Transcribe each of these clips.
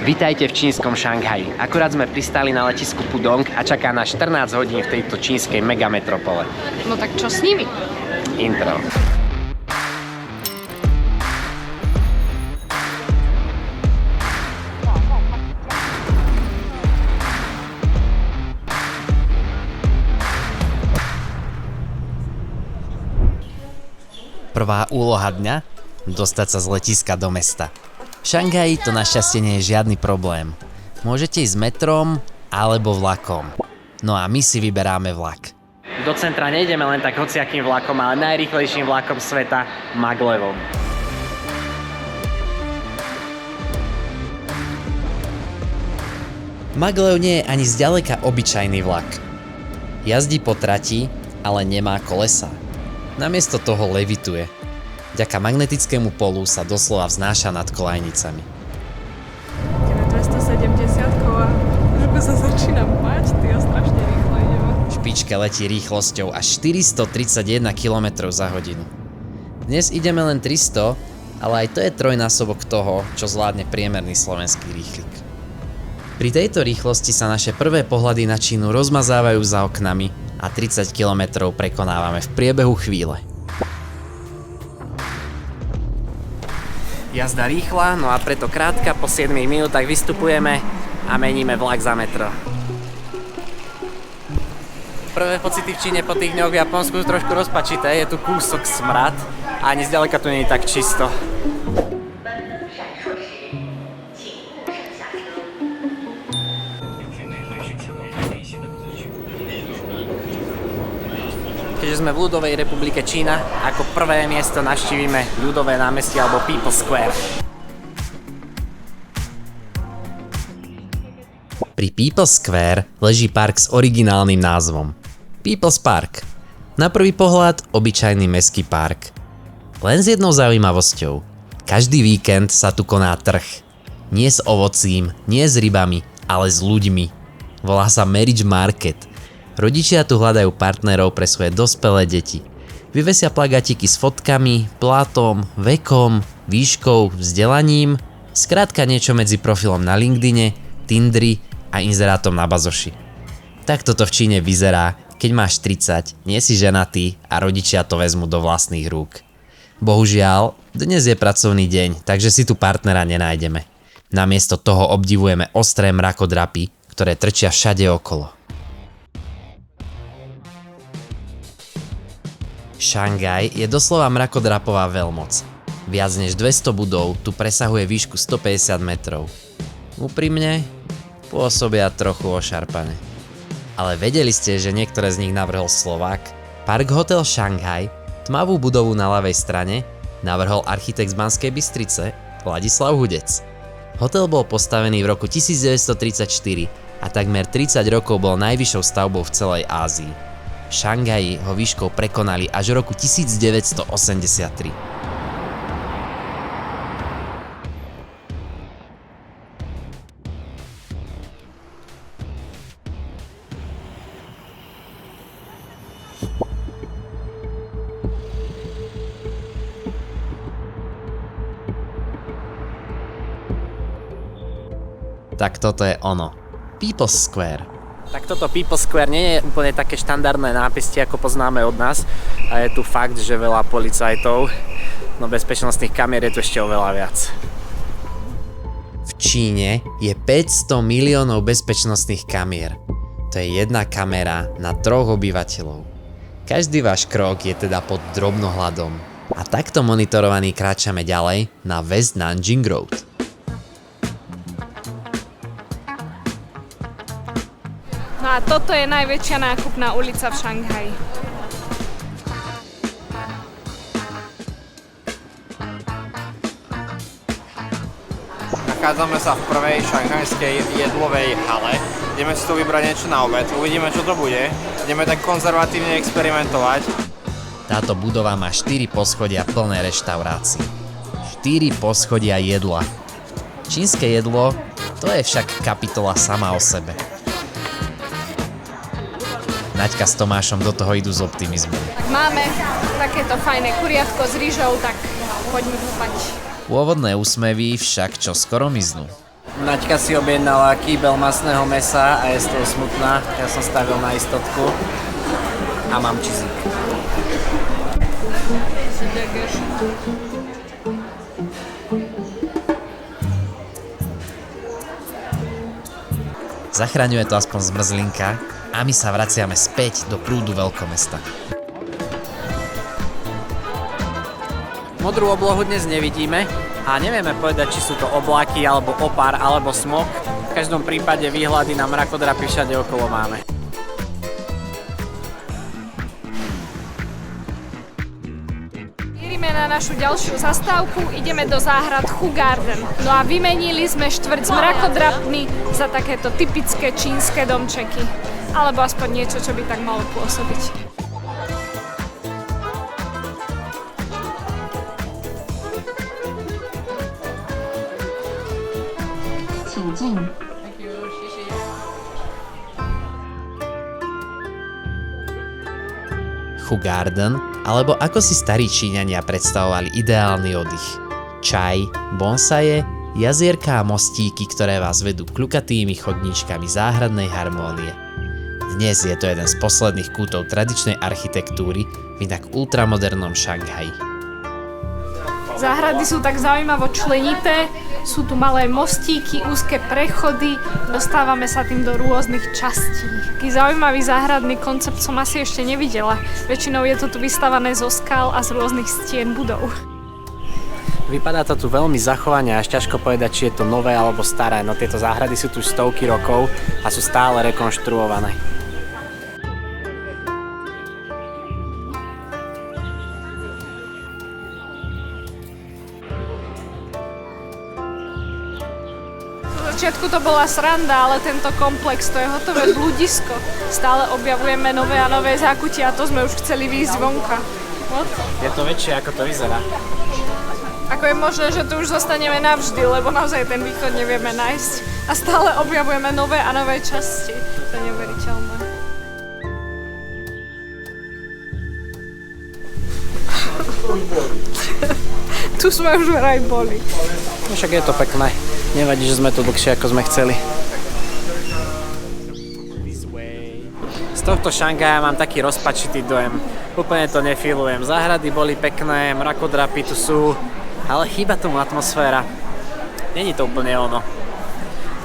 Vitajte v čínskom Šanghaji. Akurát sme pristali na letisku Pudong a čaká nás 14 hodín v tejto čínskej megametropole. No tak čo s nimi? Intro. Prvá úloha dňa? Dostať sa z letiska do mesta. V Šanghaji to našťastie nie je žiadny problém. Môžete ísť metrom alebo vlakom. No a my si vyberáme vlak. Do centra nejdeme len tak hociakým vlakom, ale najrýchlejším vlakom sveta, Maglevom. Maglev nie je ani zďaleka obyčajný vlak. Jazdí po trati, ale nemá kolesá. Namiesto toho levituje. Vďaka magnetickému polu sa doslova vznáša nad kolajnicami. Ideme 270 a trošku sa začínam bať, a strašne rýchlo ideme. V špičke letí rýchlosťou až 431 km za hodinu. Dnes ideme len 300, ale aj to je trojnásobok toho, čo zvládne priemerný slovenský rýchlik. Pri tejto rýchlosti sa naše prvé pohľady na Čínu rozmazávajú za oknami a 30 km prekonávame v priebehu chvíle. Jazda rýchla, no a preto krátka, po 7 minútach vystupujeme a meníme vlak za metro. Prvé pocity v Číne po tých dňoch v Japonsku sú trošku rozpačité, je tu kúsok smrad a ani zďaleka tu nie je tak čisto. Keďže sme v ľudovej republike Čína, ako prvé miesto navštívime ľudové námestie alebo People's Square. Pri People's Square leží park s originálnym názvom People's Park. Na prvý pohľad obyčajný mestský park. Len s jednou zaujímavosťou. Každý víkend sa tu koná trh. Nie s ovocím, nie s rybami, ale s ľuďmi. Volá sa Marriage Market. Rodičia tu hľadajú partnerov pre svoje dospelé deti. Vyvesia plagatiky s fotkami, plátom, vekom, výškou, vzdelaním, skrátka niečo medzi profilom na LinkedIne, Tindri a inzerátom na bazoši. Takto to v Číne vyzerá, keď máš 30, nie si ženatý a rodičia to vezmu do vlastných rúk. Bohužiaľ, dnes je pracovný deň, takže si tu partnera nenájdeme. Namiesto toho obdivujeme ostré mrakodrapy, ktoré trčia všade okolo. Šangaj je doslova mrakodrapová veľmoc. Viac než 200 budov tu presahuje výšku 150 metrov. Úprimne, pôsobia trochu ošarpane. Ale vedeli ste, že niektoré z nich navrhol Slovák? Park Hotel Šanghaj, tmavú budovu na ľavej strane, navrhol architekt z Banskej Bystrice Ladislav Hudec. Hotel bol postavený v roku 1934 a takmer 30 rokov bol najvyššou stavbou v celej Ázii. V Šanghaji ho výškou prekonali až v roku 1983. Tak toto je ono. People's Square. Tak toto People's Square nie je úplne také štandardné nápistie, ako poznáme od nás. A je tu fakt, že veľa policajtov, no bezpečnostných kamier je tu ešte oveľa viac. V Číne je 500 miliónov bezpečnostných kamier. To je jedna kamera na 3 obyvateľov. Každý váš krok je teda pod drobnohľadom. A takto monitorovaný kráčame ďalej na West Nanjing Road. No a toto je najväčšia nákupná ulica v Šanghaji. Nachádzame sa v prvej šanghajskej jedlovej hale. Ideme si tu vybrať niečo na obed, uvidíme čo to bude. Ideme tak konzervatívne experimentovať. Táto budova má 4 poschodia plné reštaurácií. 4 poschodia jedla. Čínske jedlo, to je však kapitola sama o sebe. Naďka s Tomášom do toho idú s optimizmom. Tak máme takéto fajné kuriatko s rýžou, tak poďme kúpať. Pôvodné úsmevy však čo skoro miznú. Naďka si objednala kýbel masného mesa a je z toho smutná. Ja som stavil na istotku a mám čizík. Zachraňuje to aspoň zmrzlinka a my sa vraciame späť do prúdu veľkomesta. Modrú oblohu dnes nevidíme a nevieme povedať, či sú to oblaky, alebo opar, alebo smog. V každom prípade výhľady na mrakodrapy všade okolo máme. Ideme na našu ďalšiu zastávku, ideme do záhrad Hugarden. No a vymenili sme štvrť s mrakodrapmi za takéto typické čínske domčeky. Alebo aspoň niečo, čo by tak malo pôsobiť. Hugarden, alebo ako si starí Číňania predstavovali ideálny oddych. Čaj, bonsaje, jazierka a mostíky, ktoré vás vedú kľukatými chodníčkami záhradnej harmónie. Dnes je to jeden z posledných kútov tradičnej architektúry v inak ultramodernom Šanghaji. Záhrady sú tak zaujímavo členité, sú tu malé mostíky, úzke prechody, dostávame sa tým do rôznych častí. Taký zaujímavý záhradný koncept som asi ešte nevidela. Väčšinou je to tu vystavané zo skál a z rôznych stien budov. Vypadá to tu veľmi zachovane, až ťažko povedať, či je to nové alebo staré, no tieto záhrady sú tu stovky rokov a sú stále rekonštruované. V začiatku to bola sranda, ale tento komplex to je hotové bludisko. Stále objavujeme nové a nové zákutia a to sme už chceli výjsť vonka. What? Je to väčšie, ako to vyzerá. Ako je možné, že tu už zostaneme navždy, lebo naozaj ten východ nevieme nájsť. A stále objavujeme nové a nové časti. To je neuveriteľné. Tu sme už vraj boli. No však je to pekné. Nevadí, že sme tu dlhšie, ako sme chceli. Z tohto Šanghaja mám taký rozpačitý dojem. Úplne to nefilujem. Záhrady boli pekné, mrakodrapy tu sú, ale chýba tomu atmosféra. Není to úplne ono.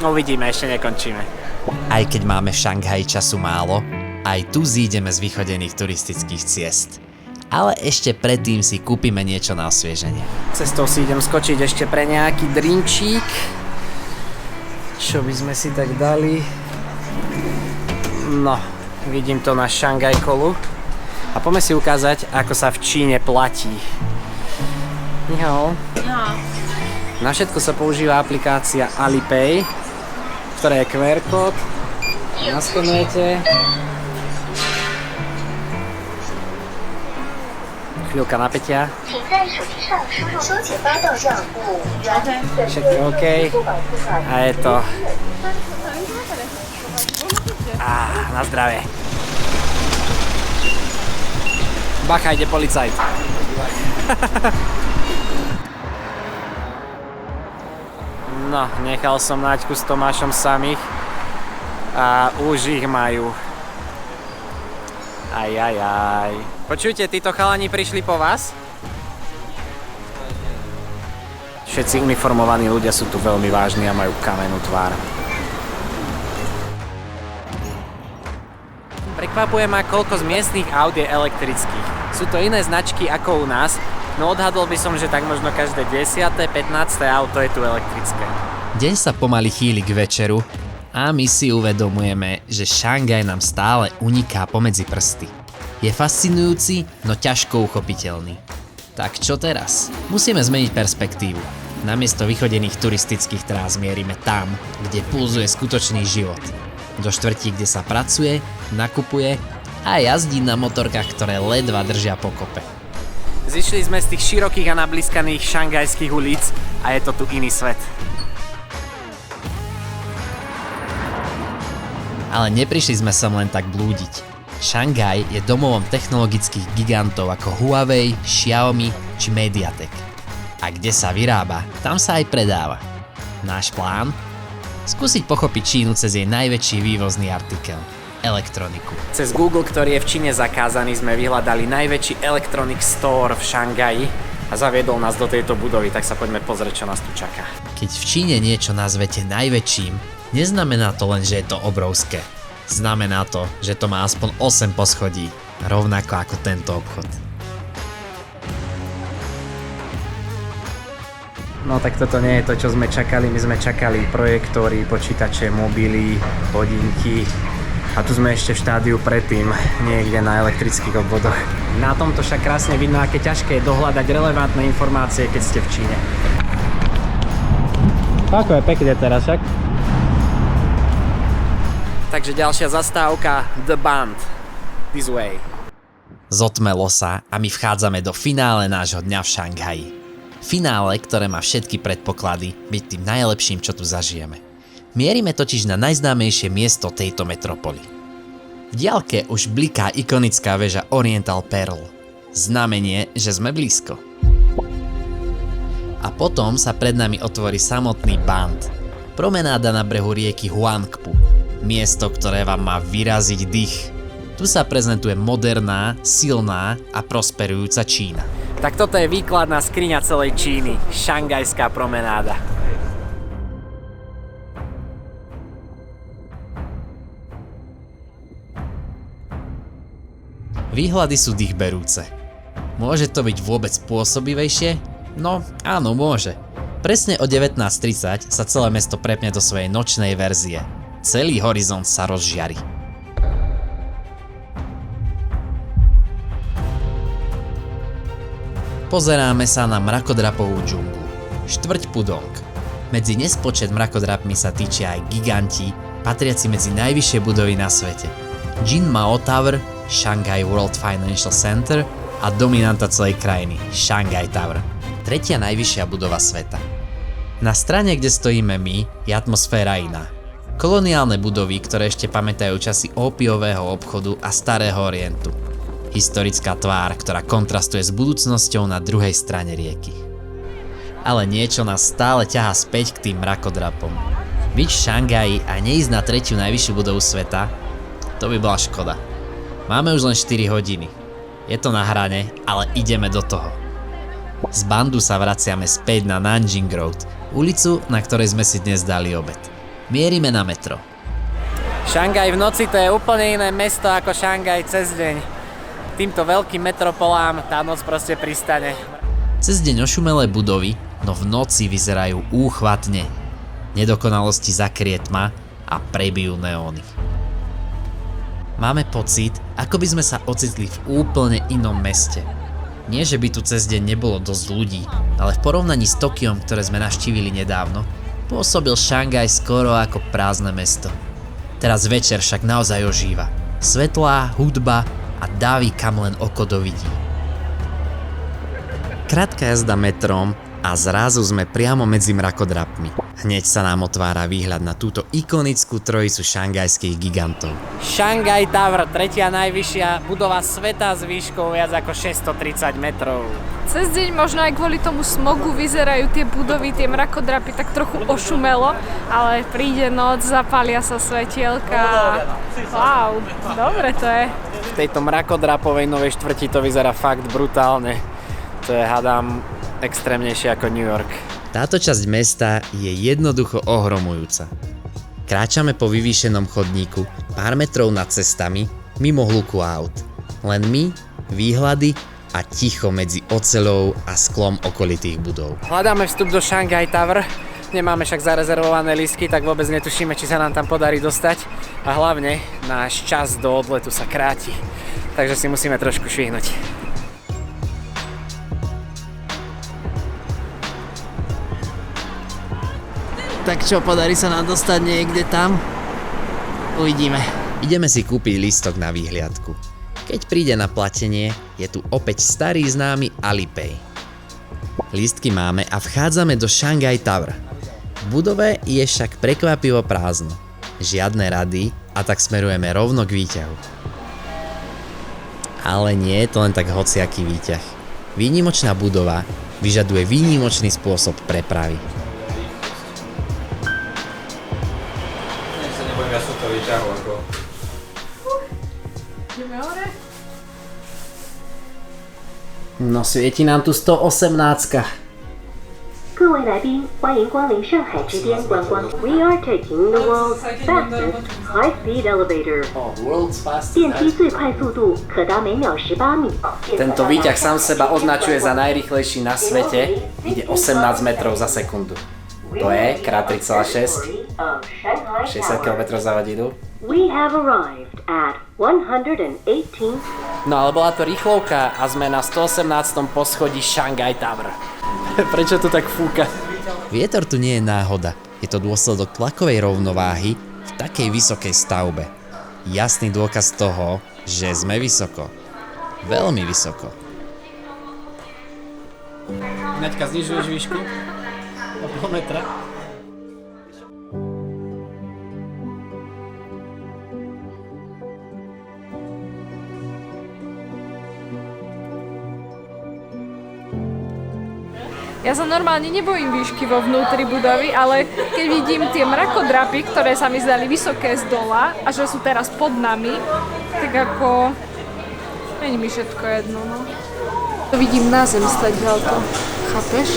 No uvidíme, ešte nekončíme. Aj keď máme v Šanghaji času málo, aj tu zídeme z vychodených turistických ciest. Ale ešte predtým si kúpime niečo na osvieženie. Cestou si idem skočiť ešte pre nejaký drinčík. Čo by sme si tak dali? No, vidím to na Shanghai Kolu. A poďme si ukázať, ako sa v Číne platí. Jo. Na všetko sa používa aplikácia Alipay, ktorá je QR kód. Naskenujete. Chvíľka napätia. Všetko OK. A je to. Na zdravie. Bacha, ide policajt. No, nechal som Naďku s Tomášom samých a už ich majú. Aj. Počujte, títo chalani prišli po vás? Všetci uniformovaní ľudia sú tu veľmi vážni a majú kamennú tvár. Prekvapuje ma, koľko z miestnych aut je elektrických. Sú to iné značky ako u nás, no odhadol by som, že tak možno každé 10. 15. auto je tu elektrické. Deň sa pomaly chýli k večeru a my si uvedomujeme, že Šanghaj nám stále uniká pomedzi prsty. Je fascinujúci, no ťažko uchopiteľný. Tak čo teraz? Musíme zmeniť perspektívu. Namiesto vychodených turistických trás mierime tam, kde pulzuje skutočný život. Do štvrtí, kde sa pracuje, nakupuje a jazdí na motorkách, ktoré ledva držia pokope. Zišli sme z tých širokých a nablískaných šanghajských ulic a je to tu iný svet. Ale neprišli sme sem len tak blúdiť. Šanghaj je domovom technologických gigantov ako Huawei, Xiaomi či Mediatek. A kde sa vyrába, tam sa aj predáva. Náš plán? Skúsiť pochopiť Čínu cez jej najväčší vývozný artikel – elektroniku. Cez Google, ktorý je v Číne zakázaný, sme vyhľadali najväčší electronic store v Šangaji a zaviedol nás do tejto budovy, tak sa poďme pozrieť, čo nás tu čaká. Keď v Číne niečo nazvete najväčším, neznamená to len, že je to obrovské. Znamená to, že to má aspoň 8 poschodí, rovnako ako tento obchod. No tak toto nie je to, čo sme čakali. My sme čakali projektory, počítače, mobily, hodinky. A tu sme ešte v štádiu predtým, niekde na elektrických obvodoch. Na tomto však krásne vidno, aké ťažké je dohľadať relevantné informácie, keď ste v Číne. Ako je pekne teraz však. Takže ďalšia zastávka, The Bund. This way. Zotmelo sa a my vchádzame do finále nášho dňa v Šanghaji. Finále, ktoré má všetky predpoklady byť tým najlepším, čo tu zažijeme. Mierime totiž na najznámejšie miesto tejto metropoly. V diaľke už bliká ikonická väža Oriental Pearl. Znamenie, že sme blízko. A potom sa pred nami otvorí samotný Bund. Promenáda na brehu rieky Huangpu. Miesto, ktoré vám má vyraziť dých. Tu sa prezentuje moderná, silná a prosperujúca Čína. Tak toto je výkladná skriňa celej Číny. Šangajská promenáda. Výhľady sú dýchberúce. Môže to byť vôbec pôsobivejšie? No, áno, môže. Presne o 19:30 sa celé mesto prepne do svojej nočnej verzie. Celý horizont sa rozžiari. Pozeráme sa na mrakodrapovú džunglu. Štvrť Pudong. Medzi nespočet mrakodrapmi sa týčia aj giganti, patriaci medzi najvyššie budovy na svete. Jinmao Tower, Shanghai World Financial Center a dominanta celej krajiny, Shanghai Tower. Tretia najvyššia budova sveta. Na strane, kde stojíme my, je atmosféra iná. Koloniálne budovy, ktoré ešte pamätajú časy ópiového obchodu a starého orientu. Historická tvár, ktorá kontrastuje s budúcnosťou na druhej strane rieky. Ale niečo nás stále ťahá späť k tým mrakodrapom. Byť v Šanghaji a neísť na tretiu najvyššiu budovu sveta, to by bola škoda. Máme už len 4 hodiny. Je to na hrane, ale ideme do toho. Z Bundu sa vraciame späť na Nanjing Road, ulicu, na ktorej sme si dnes dali obed. Mierime na metro. Šangaj v noci to je úplne iné mesto ako Šangaj cez deň. Týmto veľkým metropolám tá noc proste pristane. Cez deň ošumelé budovy, no v noci vyzerajú úchvatne. Nedokonalosti zakrie tma a prebijú neóny. Máme pocit, ako by sme sa ocitli v úplne inom meste. Nie, že by tu cez deň nebolo dosť ľudí, ale v porovnaní s Tokiom, ktoré sme navštívili nedávno, pôsobil Šangaj skoro ako prázdne mesto. Teraz večer však naozaj ožíva. Svetlá, hudba a dáví kam len oko dovidí. Krátka jazda metrom a zrazu sme priamo medzi mrakodrapmi. Hneď sa nám otvára výhľad na túto ikonickú trojicu šanghajských gigantov. Shanghai Tower, tretia najvyššia budova sveta s výškou viac ako 630 metrov. Cez deň možno aj kvôli tomu smogu vyzerajú tie budovy, tie mrakodrapy tak trochu ošumelo, ale príde noc, zapália sa svetielka. Wow, dobre to je. V tejto mrakodrapovej novej štvrti to vyzerá fakt brutálne. To je, hádam, extrémnejšie ako New York. Táto časť mesta je jednoducho ohromujúca. Kráčame po vyvýšenom chodníku, pár metrov nad cestami, mimo hluku aut. Len my, výhľady a ticho medzi oceľou a sklom okolitých budov. Hľadáme vstup do Shanghai Tower, nemáme však zarezervované lístky, tak vôbec netušíme, či sa nám tam podarí dostať. A hlavne náš čas do odletu sa kráti, takže si musíme trošku švihnúť. Tak čo, podarí sa nám dostať niekde tam? Uvidíme. Ideme si kúpiť lístok na výhliadku. Keď príde na platenie, je tu opäť starý známy Alipay. Lístky máme a vchádzame do Shanghai Tower. V budove je však prekvapivo prázdno. Žiadne rady a tak smerujeme rovno k výťahu. Ale nie je to len tak hociaký výťah. Výnimočná budova vyžaduje výnimočný spôsob prepravy. to vyťahol ako. Ideme hore? No svieti nám tu 118. 各位来宾，欢迎光临上海之巅观光。We are taking the world's fastest high-speed elevator。 电梯最快速度可达每秒18米。 Tento výťah sám seba označuje za najrýchlejší na svete. Ide 18 metrov za sekundu. To je krát 3,6. 60 km za hodinu. We have arrived at 118. No ale bola to rýchlovka a sme na 118. poschodí Shanghai Tower. Prečo tu tak fúka? Vietor tu nie je náhoda. Je to dôsledok tlakovej rovnováhy v takej vysokej stavbe. Jasný dôkaz toho, že sme vysoko. Veľmi vysoko. Naďka, znižuješ výšku? O pol metra? Ja sa normálne nebojím výšky vo vnútri budovy, ale keď vidím tie mrakodrapy, ktoré sa mi zdali vysoké z dola a že sú teraz pod nami, tak ako... Není mi všetko jedno, no. To vidím na zem stadiaľto. Chápeš?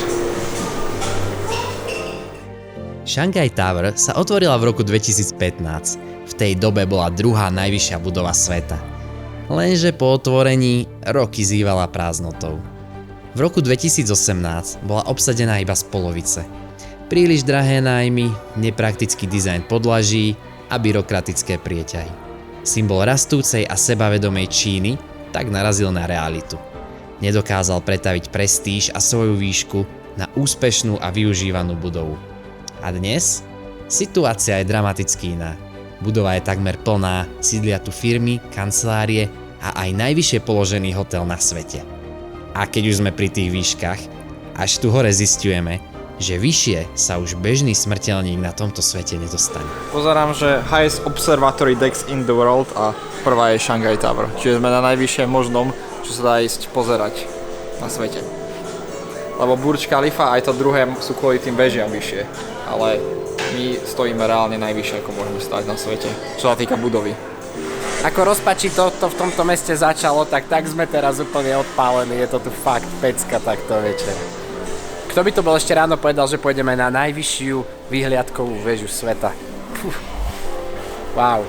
Shanghai Tower sa otvorila v roku 2015. V tej dobe bola druhá najvyššia budova sveta. Lenže po otvorení roky zývala prázdnotou. V roku 2018 bola obsadená iba z polovice. Príliš drahé nájmy, nepraktický dizajn podlaží a byrokratické prieťahy. Symbol rastúcej a sebavedomej Číny tak narazil na realitu. Nedokázal pretaviť prestíž a svoju výšku na úspešnú a využívanú budovu. A dnes? Situácia je dramaticky iná. Budova je takmer plná, sídlia tu firmy, kancelárie a aj najvyššie položený hotel na svete. A keď už sme pri tých výškach, až tu hore zisťujeme, že vyššie sa už bežný smrteľník na tomto svete nedostane. Pozerám, že highest observatory decks in the world a prvá je Shanghai Tower. Čiže sme na najvyššie možnom, čo sa dá ísť pozerať na svete. Lebo Burj Khalifa aj to druhé sú kvôli tým vežiam vyššie, ale my stojíme reálne najvyššie, ako môžeme stať na svete, čo sa týka budovy. Ako rozpačito to v tomto meste začalo, tak sme teraz úplne odpálení. Je to tu fakt pecka takto večer. Kto by to bol ešte ráno povedal, že pôjdeme na najvyššiu výhliadkovú väžu sveta. Puh. Wow.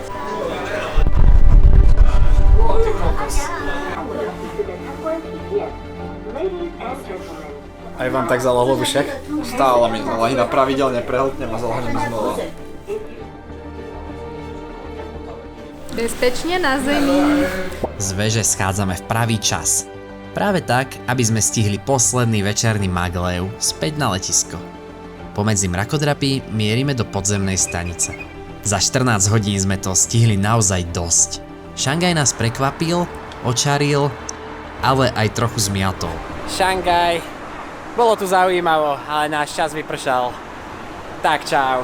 Aj vám tak zalahlo však? Stále mi zalahina, pravidelne prehltnem a zalahne mi znova. Bezpečne na zemi. Z veže schádzame v pravý čas. Práve tak, aby sme stihli posledný večerný maglev späť na letisko. Pomedzi mrakodrapy mierime do podzemnej stanice. Za 14 hodín sme to stihli naozaj dosť. Šanghaj nás prekvapil, očaril, ale aj trochu zmiatol. Šanghaj. Bolo tu zaujímavo, ale náš čas vypršal. Tak čau.